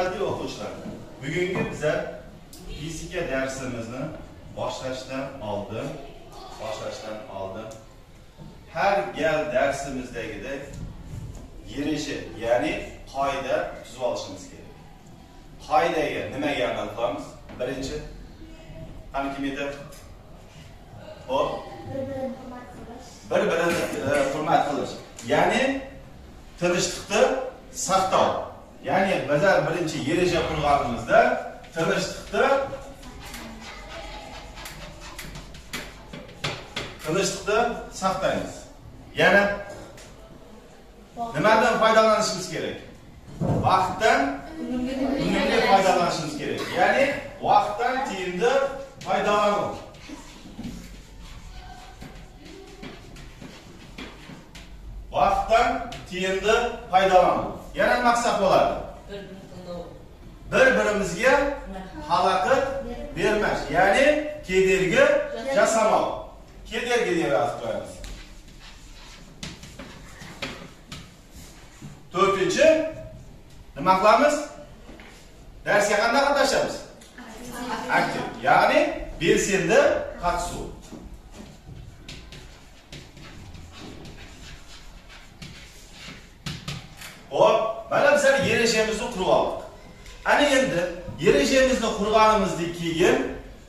Hurmatli o'quvchilar, bugungi biza fizika darsimizni boshlashdan oldin har gal darsimizdagidek yirishi, ya'ni qoida tuzib olishimiz kerak. Qoidaga nimaga amal qilamiz? Birinchi, qani kim edi? Hop, bir-birini hurmat qilish. Ya'ni tinchlikni saqlaw. Ya'ni bizlar birinchi yereja qurganimizda tinchlikni saqlaymiz. Yana nimadan foydalanishimiz kerak? Vaqtdan unumli foydalanishimiz kerak. Ya'ni vaqtdan tiyimli foydalanish. Vaqtdan tiyimli foydalanish. Yana maqsad bo'ladi. Bir-birimizga xalaqit bermash, ya'ni kedergi jasamoq. Kedergi deb yozib qo'yamiz. To'rtinchi, nima qilamiz? Darsga qanday qatnashamiz? Aktiv, ya'ni belsenda qatnashuv. Hop, mana bizlar yereshamizni qurib oldik. Ana endi yereshamizni qurganimizdan keyin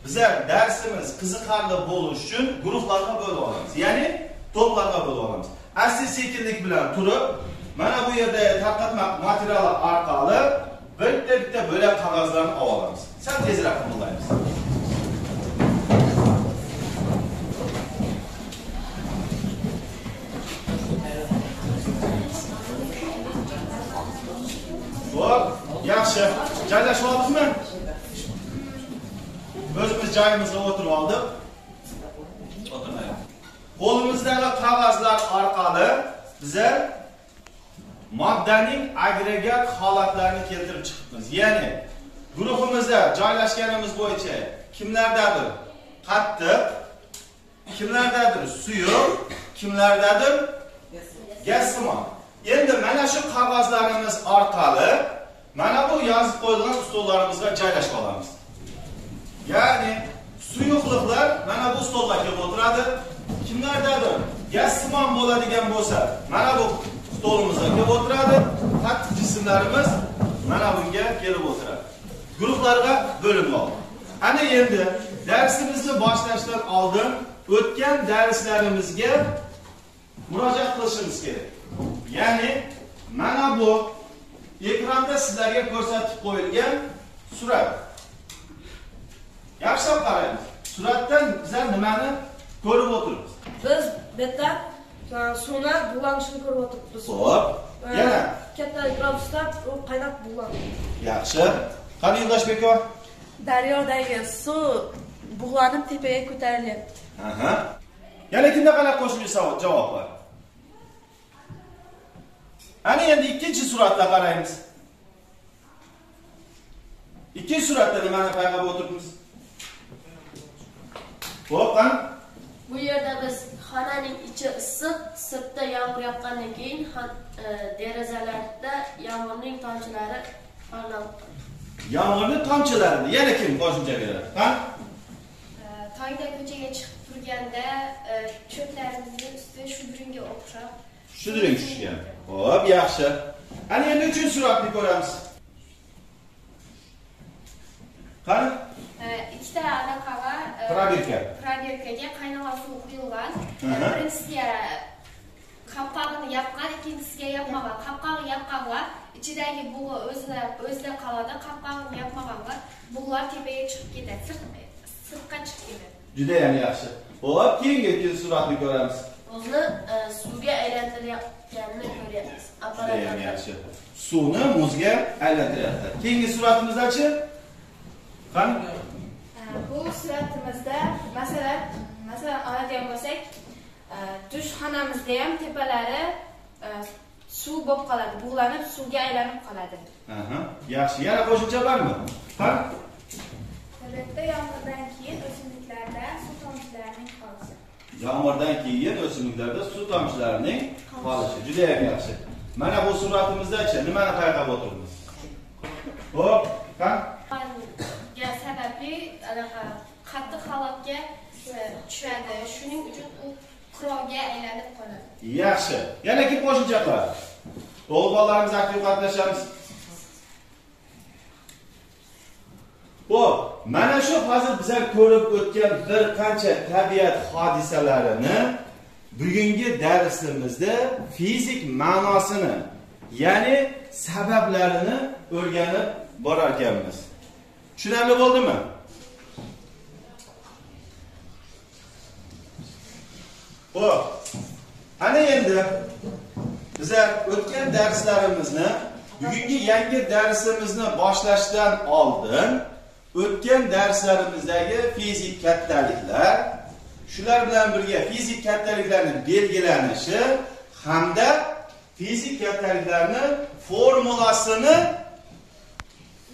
bizlar darsimiz qiziqarli bo'lishi uchun guruhlarga bo'lib olamiz. Ya'ni to'plarga bo'lib olamiz. Asta-sekinlik bilan turib, mana bu yerda tarqatma materiallar orqali bitta bo'lak qog'ozlarni olamiz. Sal tezroq qilamiz. Hop, yaxshi. Joylashib oldingizmi? O'zimiz joyimizga o'tirib oldik. O'tirmayapmiz. Qo'limizdagi qog'ozlar orqali bizlar moddaning agregat holatlarini keltirib chiqibmiz. Ya'ni guruhimizda joylashganimiz bo'yicha kimlardadir qattiq, kimlardadir suyuq, kimlardadir gazsimon. Endi mana shu qog'ozlarimiz orqali mana bu yozib qo'yilgan stollarimizga joylashib olamiz. Ya'ni suyuqliklar mana bu stolga kelib o'tiradi. Kimlardadir gazsimon bo'ladigan bo'lsa, mana bu stolimizga kelib o'tiradi. Qattiq jismlarimiz mana bunga kelib o'tiradi. Guruhlarga bo'linib oldik. Ana endi darsimizni boshlashdan oldin o'tgan darslarimizga murojaat qilishimiz kerak. Ya'ni mana bu ekranda sizlarga ko'rsatib qo'yilgan surat. Yaxshilab qaraymiz. Suratdan bizlar nimani ko'rib o'tiribmiz? Biz bitta suvni bulanishini ko'rib o'tiribmiz. Xo'p. Yana katta gradusda u qaynab bulanadi. Yaxshi. Qani Yo'ldoshbek aka? Daryodagi suv bug'lanib tepaga ko'tarilyapti. Aha. Yana kimda qanaqa qo'shimcha savol javob bor? Ana endi ikkinchi suratga qaraymiz. Ikkinchi suratda nimani payqab o'tiribmiz? Xo'p, qani? Bu yerda biz xonaning ichi issiq, sirtda yomg'ir yoqqandan keyin derazalarda yomg'irning tomchilari porlanib turadi. Yomg'irning tomchilarini yana kim qo'shimcha beradi? Qani? Tongda ko'chaga chiqib turganda cho'plarimizning usti shudringga o'xshab Shudring tushgan. Xo'p, yaxshi. Ana endi uchinchi suratni ko'ramiz. Qani? Ikkita aloqaga probirkaga qaynagan suv quyilgan. Birinchisiga qopqog'ini yopgan, ikkinchisiga yopmagan. Qopqog'ini yopganlar ichidagi bug'i o'zida qoladi, qopqog'ini yopmaganlar bug'lar tepaga chiqib ketadi, sirtqa chiqib ketadi. Juda ham yaxshi. Xo'p, keyingi suratni ko'ramiz. Bizni suvga aylantirayotganini ko'ryapmiz. Juda ham yaxshi. Suvni muzga aylantiryapti. Keyingi suratimizda-chi? Qani? Bu suratimizda masalan oladigan bo'lsak, dushxonamizda ham tepalari suv bo'lib qoladi, bug'lanib suvga aylanib qoladi. Aha, yaxshi. Yana qo'shimcha bormi? Qani? Albatta, yomg'irdan keyin o'simliklarda suv tomchilarining qolishi. Yomg'irdan keyin o'simliklarda suv tomchilarining qolishi. Juda ham yaxshi. Mana bu suratimizda-chi nimani payqab o'tiribmiz? Hop, qan? Sababli qattiq holatga tushadi. Shuning uchun u qurolga aylanib qoladi. Yaxshi. Yana kim qo'shimcha qiladi? O'g'il bolalarimiz aktiv qatnashamiz. Hop, mana shu hozir bizlar ko'rib o'tgan bir qancha tabiat hodisalarini bugungi darsimizda fizik ma'nosini, ya'ni sabablarini o'rganib borar ekanmiz. Tushunarli bo'ldimi? Hop. Ana endi bizlar o'tgan darslarimizni, bugungi yangi darsimizni boshlashdan oldin o'tgan darslarimizdagi fizik kattaliklar, shular bilan birga fizik kattaliklarning belgilanishi hamda fizik kattaliklarning formulasini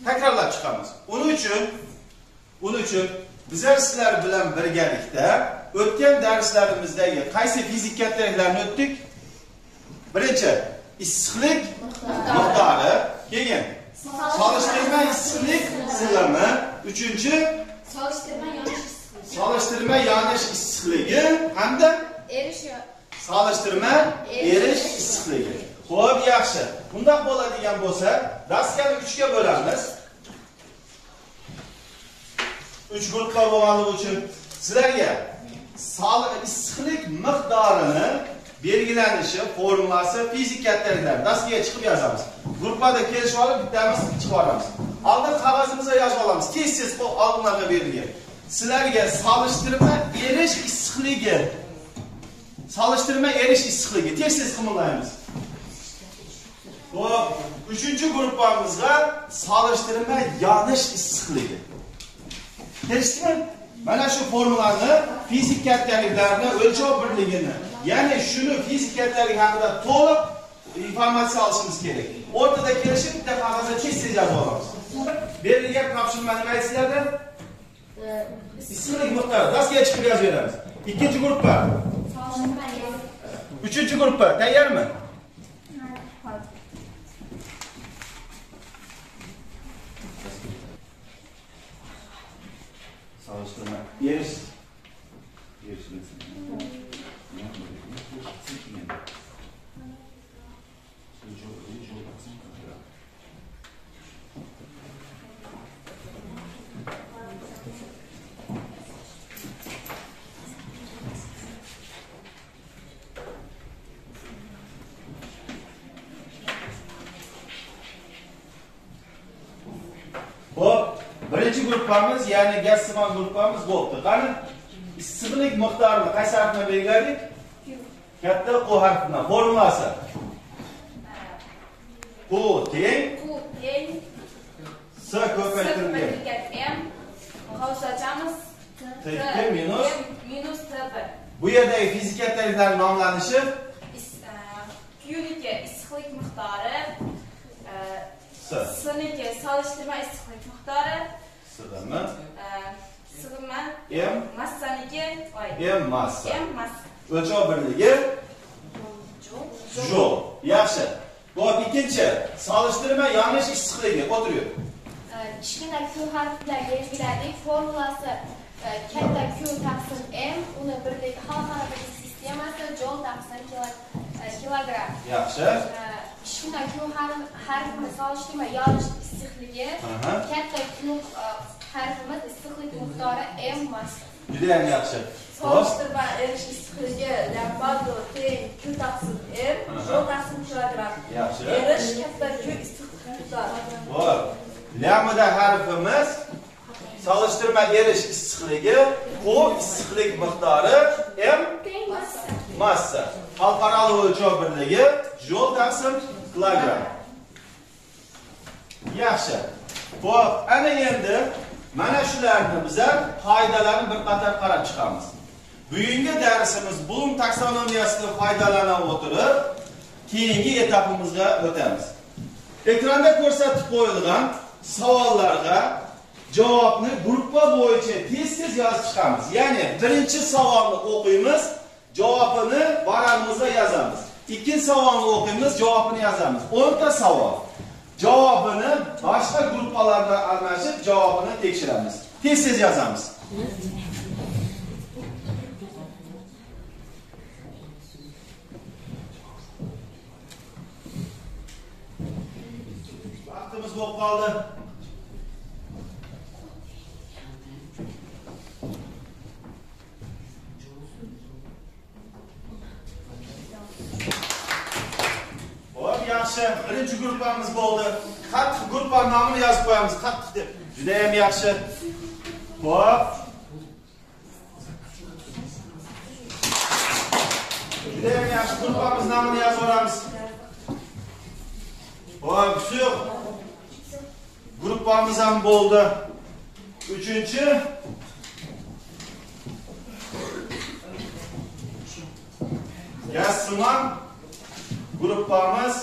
takrorlab chiqamiz. Uning uchun bizlar sizlar bilan birgalikda o'tgan darslarimizdagi qaysi fizik kattaliklarni o'tdik? Birinchi issiqlik miqdori, keyin solishtirma issiqlik sig'imi, uchinchi solishtirma yonish issiqligi hamda solishtirma erish issiqligi. Xo'p, yaxshi. Bunday bo'ladigan bo'lsa, daskani 3 ga bo'lamiz. 3 guruhga bo'lganligi uchun sizlarga issiqlik miqdorini belgilanishi formulasi fizik kattaliklar daskaga chiqib yozamiz. Gruppada kelishib olib bittamiz chiqaramiz. Oldin qog'ozimizga yozib olamiz. Tez-tez oldinlarga berilgan. Sizlarga solishtirma erish issiqligi, solishtirma erish issiqligi tez-tez qimillaymiz. Xo'p, 3-guruhimizga solishtirma yonish issiqligi. Kelishdimi? Mana shu formulani fizik kattaliklarni o'lchov birligini, ya'ni shuni fizik kattalik haqida to'liq informatsiya olishimiz kerak. O'rtada kelishib bitta qog'ozga tez-tez yozib olamiz. Berilgan topshirmani aytsizlarda issiqlik miqdori daskaga chiqib yozib beramiz. 2-guruhga. 3-guruhga tayyormi? Solishtirma erish Hop, birinchi guruhimiz, ya'ni gaz-simon guruhimiz bo'ldi. Qani issiqlik miqdorini qaysi harf bilan belgiladik? Katta Q harfi bilan. Formulasi. Q teng S ko'paytirilgan M qo'shachamiz T minus T1. Bu yerdagi fizik kattaliklarning nomlanishi Qniki issiqlik miqdori, S. S'niki solishtirma issiqlik miqdori, Sig'imi sig'imi M massaniki M massa. O'lchov O'lchov birligi joule. Yaxshi. Hop, ikkinchi solishtirma yonish issiqligi o'tiriyor. Kichkina Q harfi bilan belgiladik. Formulasi katta Q taqsim M, uni birligi xalqaro sistemasi joule taqsim kilogramm. Yaxshi. Kichkina Q harfimiz solishtirma yonish issiqligi, katta Q harfimiz issiqlik miqdori M massa. Juda ham yaxshi. Solishtirma erish issiqligi lambda teng Q taqsim M, joule taqsim kilogramm. Yaxshi. Erish katta Q issiqlik miqdori. Hop. Lambda harfimiz solishtirma erish issiqligi, Q issiqlik miqdori, M massa. Xalqaro o'lchov birligi joule taqsim kilogramm. Yaxshi. Hop, ana endi mana shularni bizlar qoidalarni bir qator qarab chiqamiz. Bugungi darsimiz Bloom taksonomiyasidan foydalana o'tirib, keyingi etapimizga o'tamiz. Ekranda ko'rsatib qo'yilgan savollarga javobni gruppa bo'yicha tez-tez yozib chiqamiz. Ya'ni birinchi savolni o'qiymiz, javobini varaqimizga yozamiz. Ikkinchi savolni o'qiymiz, javobini yozamiz. 10 ta savol. javobini boshqa gruppalarga almashib javobini tekshiramiz. Tez-tez yozamiz. Vaqtimiz bo'lib qoldi. Yaxshi, birinchi gruppamiz bo'ldi. Qattiq gruppa nomini yozib qo'yamiz. Qattiq deb. Juda ham yaxshi. Xo'p. Juda ham yaxshi gruppamiz nomini yozib olamiz. Xo'p, shu gruppamiz ham bo'ldi. Uchinchi Gazsimon gruppamiz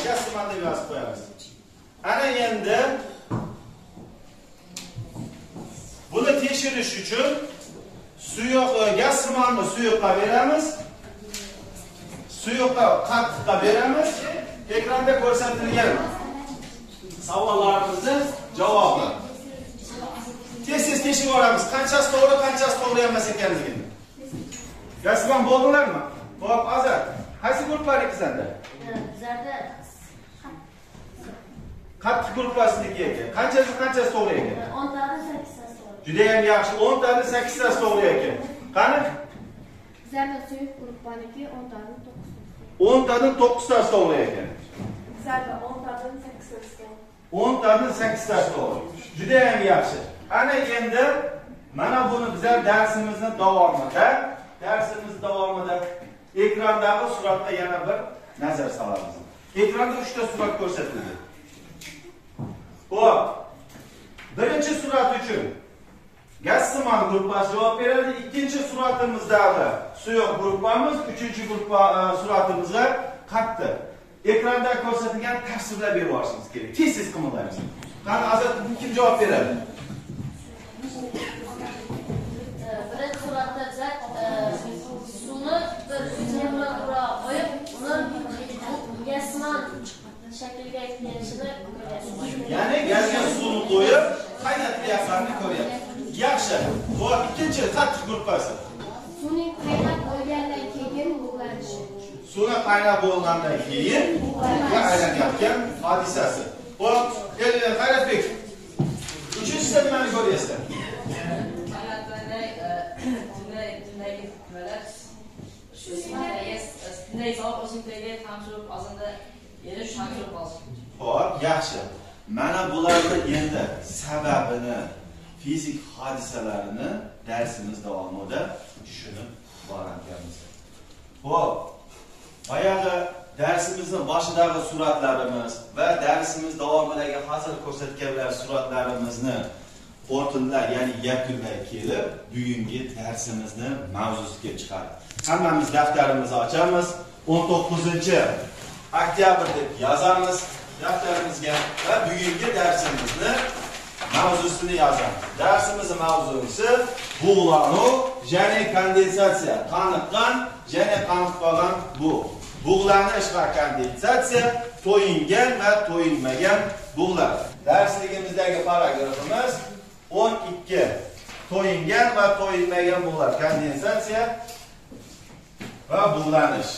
Gazsimon deb yozib qo'yamiz. Ana endi buni tekshirish uchun Gazsimonni suyuqqa beramiz. Suyuqqa qattiqqa beramiz. Ekranda ko'rsatilgan savollarimizni javobi. Tez-tez tekshirib olamiz. Qanchasi to'g'ri, qanchasi to'g'ri emas ekanligini. Gazsimon bo'ldinglarmi? Xo'p, Azat. Qaysi gruppaga senda? Bizlarda Qattiq gruppasiniki ekan. Qanchasi to'g'ri ekan? 10 tadan 8 tasi to'g'ri. Juda ham yaxshi. 10 tadan 8 tasi to'g'ri ekan. Qani? Bizlarda suyuq gruppaniki 10 tadan 9 tasi. 10 tadan 9 tasi to'g'ri ekan. Bizlarda 10 tadan 8 tasi. 10 tadan 8 tasi to'g'ri. Juda ham yaxshi. Ana endi mana buni bizlar darsimizni davomida ekrandagi suratga yana bir nazar solamiz. Ekranda 3 ta surat ko'rsatildi. Xo'p. Birinchi surat uchun Gazsimon gruppasi javob beradi. Ikkinchi suratimizda suyuq gruppamiz, uchinchi gruppa suratimizga qattiq. Ekranda ko'rsatilgan tasvirlar berib olishingiz kerak. Tez-tez qimillaymiz. Qani Azat kim javob beradi? Birinchi suratda suvni bir bilan qo'yib, uni Gazsimon shakliga kelishini ko'ryapsiz. Ya'ni gazga suvni qo'yib, qaynatilayotganini ko'ryapsiz. Yaxshi. Xo'p, ikkinchi qattiq gruppasi. Suvning qaynab bo'lgandan keyin bug'lanishi. Suvni qaynab bo'lgandan keyin aylanayotgan hodisasi. Xo'p, Hayratbek. Uchinchisida nimani ko'ryapsizlar? Xo'p, yaxshi. Mana bularni endi sababini, fizik hodisalarini darsimiz davomida tushunib boramiz. Xo'p, bayog'i darsimizning boshidagi suratlarimiz va darsimiz davomidagi hozir ko'rsatgan suratlarimizni o'rtinlab, ya'ni yakunlay kelib, bugungi darsimizni mavzusiga chiqadi. Hammamiz daftarimizni ochamiz. 19-oktyabr deb yozamiz daftarimizga va bugungi darsimizni mavzusini yozamiz. Darsimizning mavzusi bug'lanuv және kondensatsiya. Qaniqqan және qaniqmagan bu. Bug'lanish va kondensatsiya, to'yingan va to'yinmagan bug'lar. Darsligimizdagi paragrafimiz 12. To'yingan va to'yinmagan bug'lar. Kondensatsiya va bug'lanish.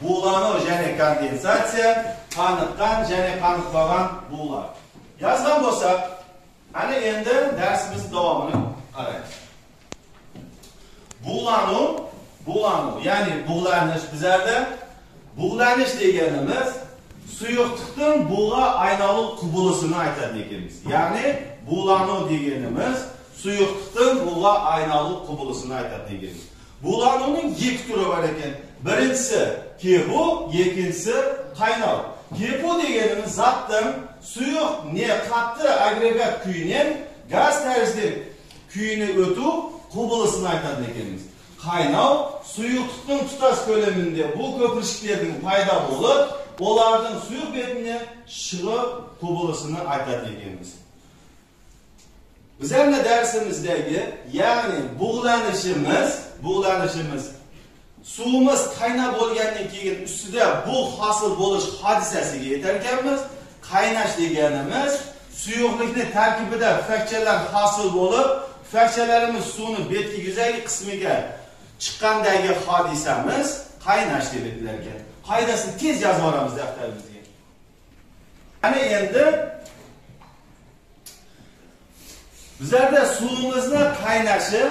Bug'lanuv және kondensatsiya, qaniqqan және qaniqmagan bug'lar. Yozgan bo'lsak, ana endi darsimiz davomini qaraymiz. Bug'lanuv, ya'ni bug'lanish bizlarda bug'lanish deganimiz suyuqlikdan bug'a aylanib qubulisini aytadi ekanmiz. Ya'ni bug'lanuv deganimiz suyuqlikdan bug'a aylanib qubulisini aytadi ekanmiz. Bug'lanuvning ikki turi bor ekan. Birinchisi kebu, ikkinchisi qaynoq. Kebu deganimiz zatdan suyuq ne qattiq agregat kuyinin gaz tarzida kuyini o'tib qubulisini aytadi ekanmiz. Qaynoq suyuqlikning tutas ko'lamida bu ko'pirishiklarning paydo bo'lib, ularning suyuq betini shig'ib qubulisini aytadi ekanmiz. Bizlarning darsimizdagi, ya'ni bug'lanishimiz suvimiz qaynab bo'lgandan keyin ustida bu hosil bo'lish hodisasiga yetar ekanmiz. Qaynash deganimiz suyuqlikni tarkibida fakchalar hosil bo'lib, fakchalarimiz suvni betki yuzaki qismiga chiqqandagi hodisamiz qaynash deb aytilar ekan. Qoidasini tez yozib olamiz daftarimizga. Ana endi bizlarda suvimizni qaynashi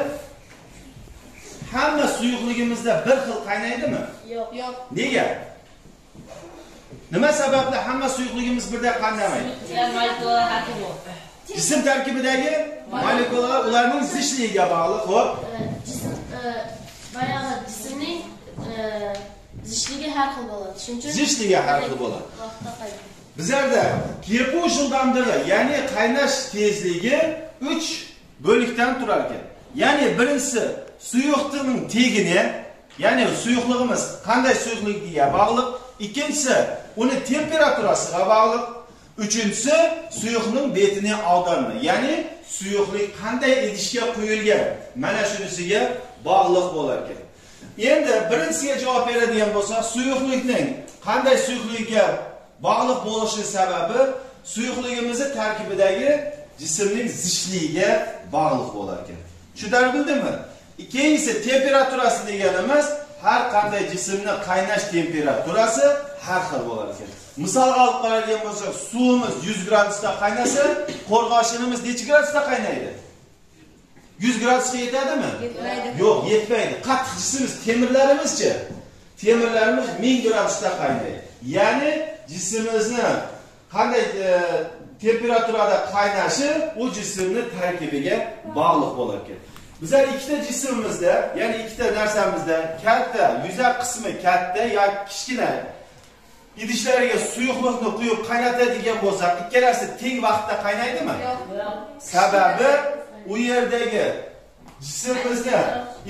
hamma suyuqligimizda bir xil qaynaydimi? Yo'q. Nega? Nima sababli hamma suyuqligimiz birdek qaynamaydi? Jism tarkibidagi molekulalar ularning zichliligiga bog'liq. Xo'p, Bayog'i jismning zichligi har xil bo'ladi. Shuning uchun zichligi har xil bo'ladi. Bizlarda kepu shundandir, ya'ni qaynash tezligi 3 bo'likdan turar ekan. Ya'ni birinchisi suyuqlikning tegini, ya'ni suyuqligimiz qanday suyuqligiga bog'liq, ikkinchisi uni temperaturasiga bog'liq, uchinchisi suyuqning betining og'dami, ya'ni suyuqlik qanday idishga quyilgan, mana shunisiga bog'liq bo'lar ekan. Endi birinchisiga javob beradigan bo'lsak, suyuqlikning qanday suyuqlikka bog'liq bo'lishi sababi suyuqligimizni tarkibidagi jismning zichligiga bog'liq bo'lar ekan. Tushunarli bildingmi? Ikkinchisi temperaturasi deganimiz har qanday jismning qaynash temperaturasi har xil bo'lar ekan. Misolga olib qaraydigan bo'lsak, suvimiz 100 gradusda qaynasa, qo'rg'oshinimiz necha gradusda qaynaydi? 100 gradusga yetadimi? Yetmaydi. Yo'q, yetmaydi. Qattiq jismimiz, temirlarimizchi? Temirlarimiz 1000 gradusda qaynaydi. Ya'ni jismimizni qanday temperaturada qaynashi u jismning tarkibiga bog'liq bo'lar ekan. Bizlar ikkita jismimizda, ya'ni ikkita narsamizda katta, yuzak qismi katta yoki kichkina idishlariga suyuqlikni quyib qaynatadigan bo'lsak, ikkalasi teng vaqtda qaynaydimi? Yo'q. Sababi u yerdagi jismimizda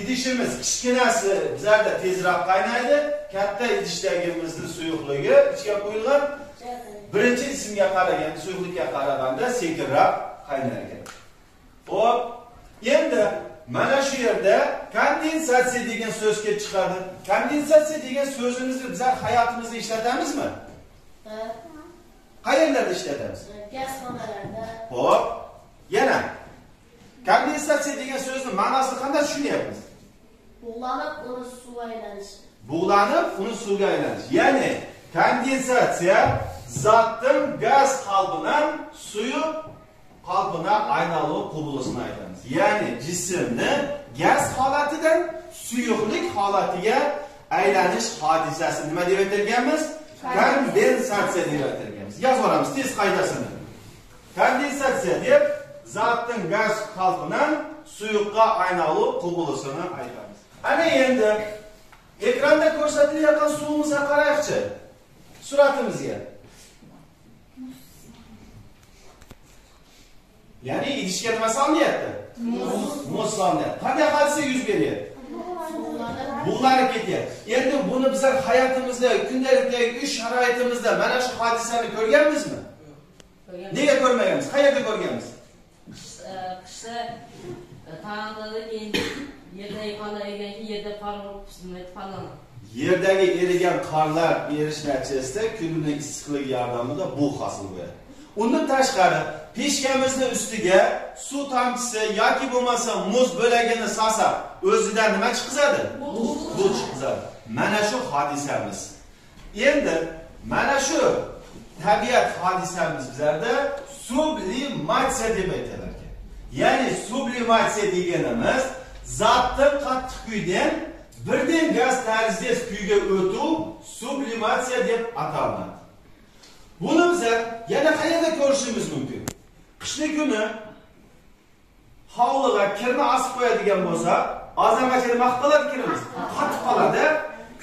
idishimiz kichkinasi bizlarda tezroq qaynaydi, katta idishdagimizning suyuqligi ichga quyilgan birinchi jismga qaragan suyuqlikka qaraganda sekinroq qaynar ekan. Xo'p, endi mana shu yerda kondensatsiya degan so'z kelib chiqadi. Kondensatsiya degan so'zimizni bizlar hayotimizda ishlatamizmi? Qayerlarda ishlatamiz? Gazxonalarda. Xo'p, yana kondensatsiya degan so'zni ma'nosini qanday tushunyapmiz? Bug'lanib, uni suvga aylanishi. Bug'lanib, uni suvga aylanish. Ya'ni kondensatsiya zotning gaz qalbidan suyuq qalbına aynalı qubulusini aytamiz. Ya'ni jismni gaz holatidan suyuqlik holatiga aylanish hodisasi nima deb aytilganmiz? Kondensatsiya deb aytilganmiz. Yozib olamiz tez qoidasini. Kondensatsiya deb zotning gaz qalbidan suyuqqa aynalı qubulusini aytamiz. Ana endi ekranda ko'rsatilayotgan suvimizga qaraychi. Suratimizga. Ya'ni idishga nima solinyapti? Muz solinyapti. Qanday hodisa yuz beryapti? Bug'lanib ketyapti. Endi buni bizlar hayotimizda, kundalikdagi ish sharoitimizda mana shu hodisani ko'rganmizmi? Nega ko'rmaganmiz? Qayerda ko'rganmiz? Qishda tağlarda keyin yerdagi qorlar erigan, yerda qor Yerdagi erigan qorlar erish natijasida kunning issiqlik yordamida bu hosil bo'ladi. Undan tashqari peshkamizning ustiga suv tomchisi yoki bo'lmasa muz bo'lagini solsa, o'zidan nima chiqizadi? Buz chiqizadi. Mana shu hodisamiz. Endi mana shu tabiat hodisamiz bizlarda sublimatsiya deb aytilar ekan. Ya'ni sublimatsiya deganimiz zotning qattiq kuydan birden gaz tarziz kuyga o'tuv sublimatsiya deb ataladi. Buni bizlar yana qayerda ko'rishimiz mumkin? Qishli kuni hovliga kirni asib qo'yadigan bo'lsa, ozamachada nima qiladi kirimiz? Qatib qoladi.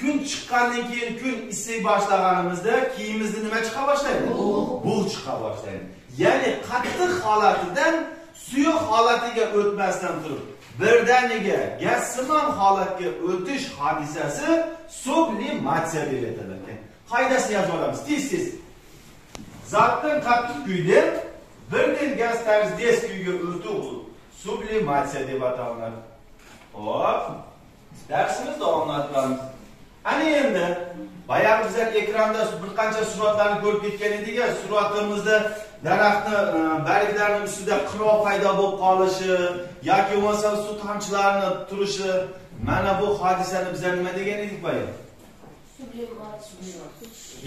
Kun chiqqandan keyin kun isib boshlaganimizda kiyimimizda nima chiqa boshlaydi? Bug' chiqa boshlaydi. Ya'ni qattiq holatidan suyuq holatiga o'tmasdan turib, birdaniga gazsimon holatga o'tish hodisasi sublimatsiya deb ataladi. Qoidasini yozib olamiz tez-tez. Zotning qattiq kuydan birdan gaz tarziz kuyga o'tuv sublimatsiya deb ataladi. Hop. Dersimiz davomlayapmiz. Ana endi bayaqi bizlar ekranda bir qancha suratlarni ko'rib ketgan edik. Suratimizda daraxtni barglarning ustida qirov paydo bo'lib qolishi yoki bo'lmasa suv tomchilarining turishi, mana bu hodisani bizlar nima degan edik bayaq?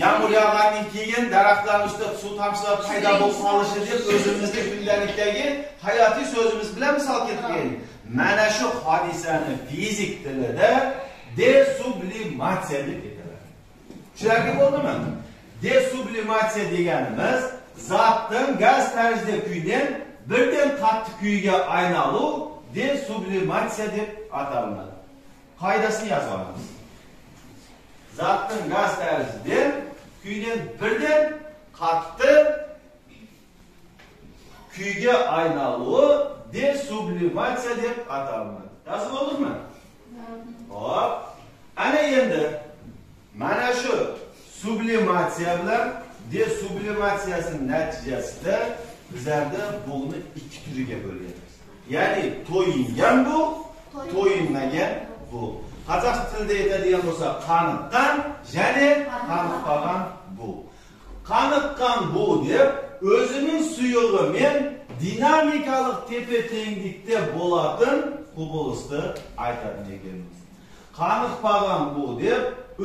Yağmur yağgandan keyin daraxtlarning ustida suv tomchilari paydo bo'lib qolishi deb o'zimizning kundalikdagi hayotiy so'zimiz bilan misol keltirgan. Mana shu hodisani fizik tilida desublimatsiya deb aytiladi. Tushunarli bo'ldimi? Desublimatsiya deganimiz zotdan gaz tarzida kuydan birdan qattiq kuyga aynaluv desublimatsiya deb ataladi. Qoidasini yozib olamiz. Zotdan gaz tarzida kuydan birdan qattiq kuyga aynaluv desublimatsiya deb ataladi. Yozib oldingmi? Hop. Ana endi mana shu sublimatsiya bilan desublimatsiyasining natijasida bizlarda bug'ni ikki turiga bo'lganmiz. Ya'ni to'yingan bu, to'yinmagan bu. Qozoq tilida aytadigan bo'lsa, qaniqqan, ya'ni qaniqqan bu. Qaniqqan bu deb o'zining suyug'i men dinamikalik tepa-tenglikda bo'ladigan qubilisni aytadi ekanmiz. Qaniqqan bu deb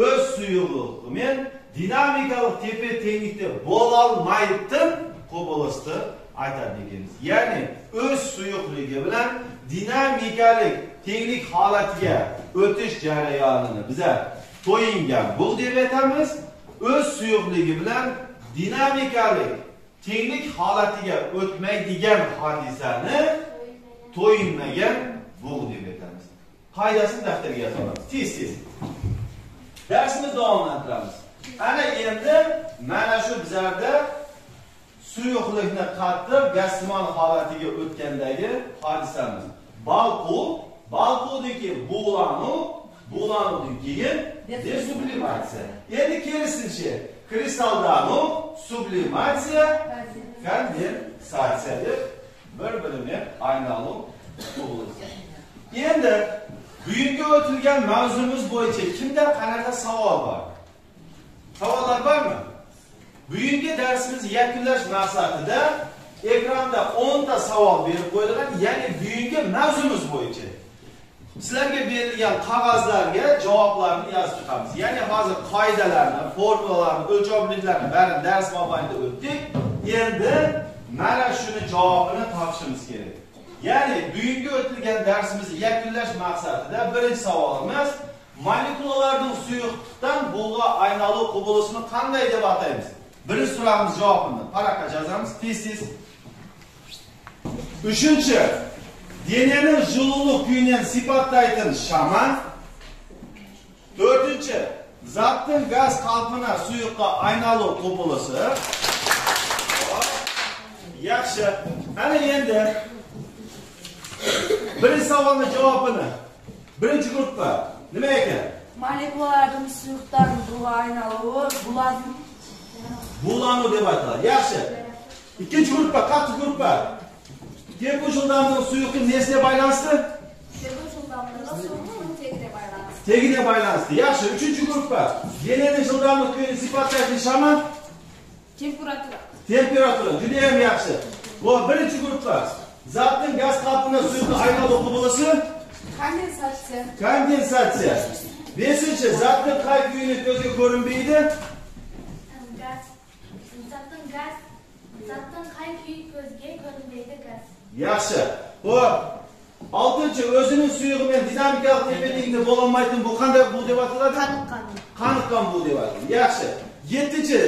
o'z suyug'i men dinamikalik tepa-tenglikda bo'la olmaydigan qubilisni aytadi ekanmiz. Ya'ni o'z suyuqligi bilan dinamikalik tenglik holatiga o'tish jarayonini bizlar to'yingan bu deb aytamiz. O'z suyuqligi bilan dinamikalik tenglik holatiga o'tmaydigan hodisani to'yinmagan bu deb aytamiz. Qoidasini daftarga yozib olamiz. Tez-tez. Darsimizni davomlantiramiz. Ana endi mana shu bizlarda suyuqlikni qattiq gazsimon holatiga o'tgandagi hodisamiz. Balqudagi buğlanuvdan keyin desublimatsiya. Endi kerisincha kristaldagi sublimatsiya, kondensatsiya deb bir-birini aynaluv bo'ladi. Endi bugungi o'tilgan mavzumiz bo'yicha kimda qanaqa savol bor? Savollar bormi? Bugungi darsimizni yakunlash maqsadida ekranda 10 ta savol berib qo'yilgan, ya'ni bugungi mavzumiz bo'yicha sizlarga berilgan qog'ozlarga javoblarni yozib chiqamiz. Ya'ni hozir qoidalarni, formulalarni, o'lchovliklarni barini dars mobaynida o'tdik. Endi mana shuni javobini topishimiz kerak. Ya'ni bugungi o'tilgan darsimizni yakunlash maqsadida birinchi savolimiz molekulalarning suyuqlikdan bug'ga aynaluv qubilisini qanday deb ataymiz? Birinchi so'ramiz javobini paraqqa yozamiz. Tez-tez. Uchinchi, denening жылулық kuyini sifatlaydigan shama. To'rtinchi, zotning gaz qalbına suyuqqa aynaluv qubilisi. Yaxshi. Ana endi birinchi savolning javobini birinchi gruppa nima ekan? Molekulalarning suyuqdan bug'ga aynaluvi buğlanu deb aytiladi. Yaxshi. İkinci gruppa, qattiq gruppa. Tempo жылдамдығы suyuqi nesine baylanıştı? Tempo жылдамдығы suyuqning tegiga baylanıştı. Tegiga baylanıştı. Yaxshi. Üçüncü gruppa. Denening жылдамдығы kuyini sifatlaydigan shama? Temperatura. Temperatura. Juda ham yaxshi. Bu birinchi gruppa. Zotning gaz qalbına suyuqni aynaluv qubilisi? Kondensatsiya. Kondensatsiya. Beshinchi, zotning qay kuyini ko'zga ko'rinmaydi? Zatdan qay kuyi ko'zga ko'rinmaydi gaz. Yaxshi. Xo'p. 6-chi, o'zining suyug'i bilan dinamikalik tepa-tenglikda bo'la olmaydigan bu qanday bu deb ataladi? Qaniqqan bu deb ataladi. Yaxshi. 7-chi,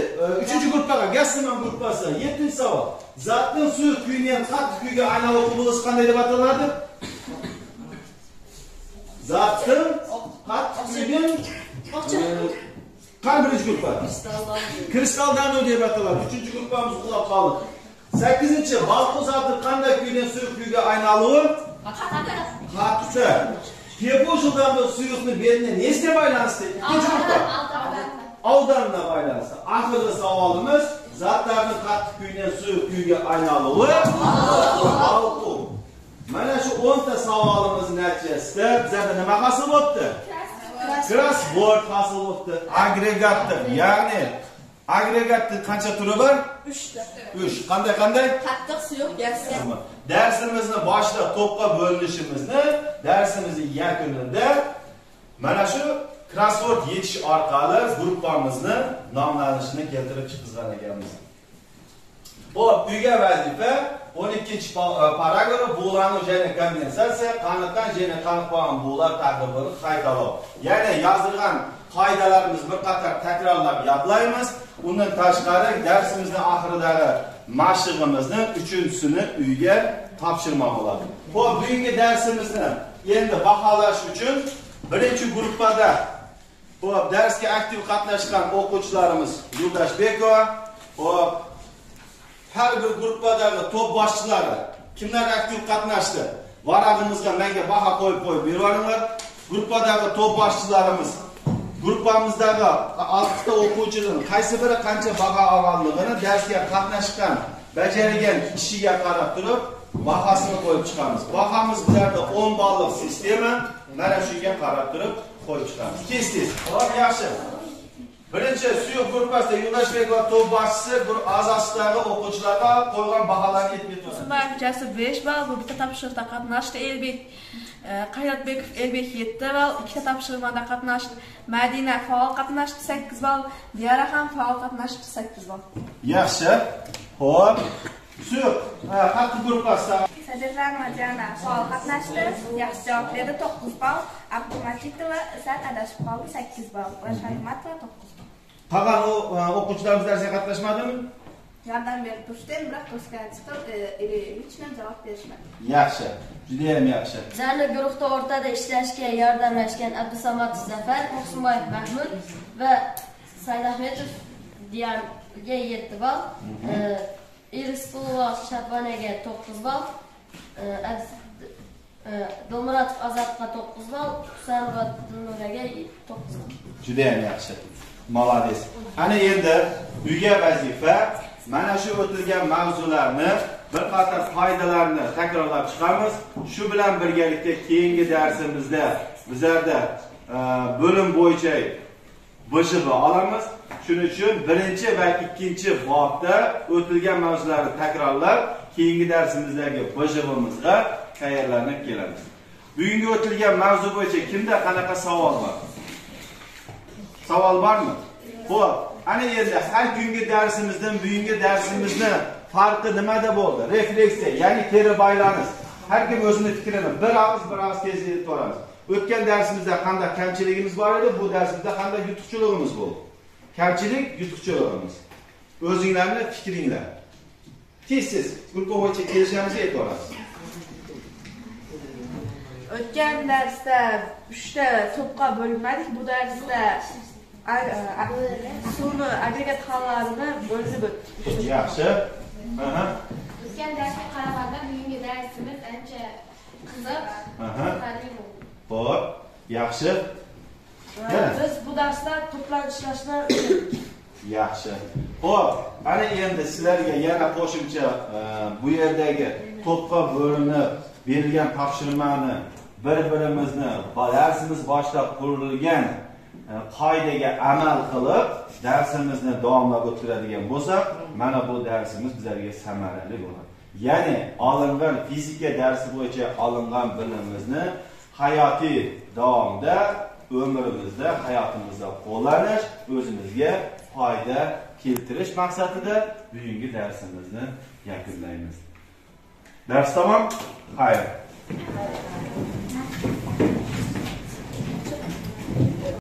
3-chi gruppaga gazsimon gruppasi. 7-chi savol. Zotning suyuq kuyini qattiq kuyga aynaluv qubilisi qanday deb ataladi? Zotning qattiq kuyini qanday birinchi gruppa? Kristaldanu deb ataladi. 3-chi gruppamiz uxlab qoldi. 8-chi, balqu zoti qanday kuydan suyuq kuyga aynaluvi? Qattiq. Tempo жылдамдығы suyuqning belini nesga baylanıştı? İkinci gruppa. Aldanına baylanıştı. Oxirgi savolimiz zotlarning qattiq kuydan suyuq kuyga aynaluvi balqu. Mana shu 10 ta savolimizning darajasida bizda nima hosil bo'ldi? Crossword hosil bo'ldi. Agregatdir. Ya'ni agregatning qancha turi bor? 3 ta. 3. Qanday? Qattiq, suyuq, gazsiz. Darsimizni boshida to'pqa bo'linishimizni darsimizning yakunida mana shu crossword yechish orqali gruppamizni nomlanishini keltirib chiqizgan ekanmiz. Xo'p, uyga vazifa 12-paragraf bo'lani yana kondensatsiya, qaniqqan yana qaniqqan bo'lar taqdimini qaytarib. Ya'ni yozilgan qoidalarimiz bir qator takrorlab yodlaymiz. Undan tashqari darsimizning oxiridagi mashg'imizni 3-sini uyga topshirmoq bo'ladi. Xo'p, bugungi darsimizni endi baholash uchun birinchi gruppada xo'p, darsga aktiv qatnashgan o'quvchilarimiz Yo'ldashbekova, xo'p, har bir gruppadagi top boshchilari kimlar aktiv qatnashdi? Varag'imizga menga baho qo'yib beringlar. Gruppadagi top boshchilarimiz gruppamizdagi 6 ta o'quvchining qaysi biri qancha baho olganligini darsga qatnashgan, bajargan kishiga qarab turib bahosini qo'yib chiqamiz. Bahamiz bizlarda 10 ballik sistema, mana shunga qarab turib qo'yib chiqamiz. Tez. Xo'p, yaxshi. Birinchi suyuq gruppasida Yo'ldashbekova top boshchisi bir a'zosidagi o'quvchilarga qo'ygan baholarni aytib o'tamiz. Barchasi 5 ball, bu bitta topshiriqda qatnashdi. Elbek Qayratbekov 7 ball, ikkita topshiriqda qatnashdi. Madina faol qatnashdi 8 ball, Diyara ham faol qatnashdi 8 ball. Yaxshi. Xo'p. Suyuq qattiq gruppasida Sadir Ramazana faol qatnashdi, yaxshi javob berdi 9 ball, Abdumatikova esa adashib qoldi 8 ball va Shaymatova 9 ball. Qolgan o'quvchilarimiz darsga qatnashmadimi? Yordam berib turishdi, biroq to'sqaga chiqib, hech kim javob berishmadi. Yaxshi. Juda ham yaxshi. Bizlarni guruhda o'rtada ishlashga yordamlashgan Abdusamatov Zafar, Muhsinboyev Mahmud va Saidahmetov Diyarga 7 ball, Irisqulova Shabbonaga 9 ball, Do'muratov Azatga 9 ball, Husanova Dilnuraga 9 ball. Juda ham yaxshi. Malades. Ana endi uyga vazifa mana shu o'tilgan mavzularni bir qator qoidalarni takrorlab chiqamiz. Shu bilan birgalikda keyingi darsimizda bizlarda bo'lim bo'yicha BJV olamiz. Shuning uchun birinchi va ikkinchi bobda o'tilgan mavzularni takrorlab, keyingi darsimizdagi BJVimizga tayyorlanib kelamiz. Bugungi o'tilgan mavzu bo'yicha kimda qanaqa savol bor? Savol bormi? Xo'p, ana endi har kungi darsimizdan bugungi darsimizni farqi nimada bo'ldi? Refleksiya, ya'ni teri baylanish. Har kim o'zining fikrini bir og'iz tezlikda ko'ramiz. O'tgan darsimizda qanday kamchiligimiz bor edi, bu darsimizda qanday yutuqchiligimiz bo'ldi? Kamchilik, yutuqchiligimiz. O'zingizlarning fikringlar. Tez gruppa bo'yicha kelishganimizga aytamiz. O'tgan darsda 3 ta to'pqa bo'linmadik. Bu darsda suvni agregat hollarini bo'lib o'tdik. Yaxshi. O'tgan darsga qaraganda bugungi darsimiz ancha qiziq, qiziqarli bo'ldi. Xo'p, yaxshi. Biz bu darsda to'plan ishlashni o'rgandik. Yaxshi. Xo'p, ana endi sizlarga yana qo'shimcha bu yerdagi to'pqa bo'linib berilgan topshirmani bir-birimizni darsimiz boshlab qurilgan qoidaga amal qilib darsimizni davomlab o'tkazadigan bo'lsak, mana bu darsimiz bizlarga samarali bo'ladi. Ya'ni olingan fizika darsi bo'yicha olingan bilimimizni hayotiy davomda ömrümüzde, hayotimizda qo'llanish, o'zimizga foyda keltirish maqsadida bugungi darsimizni yakunlaymiz. Dars tamom. Xayr.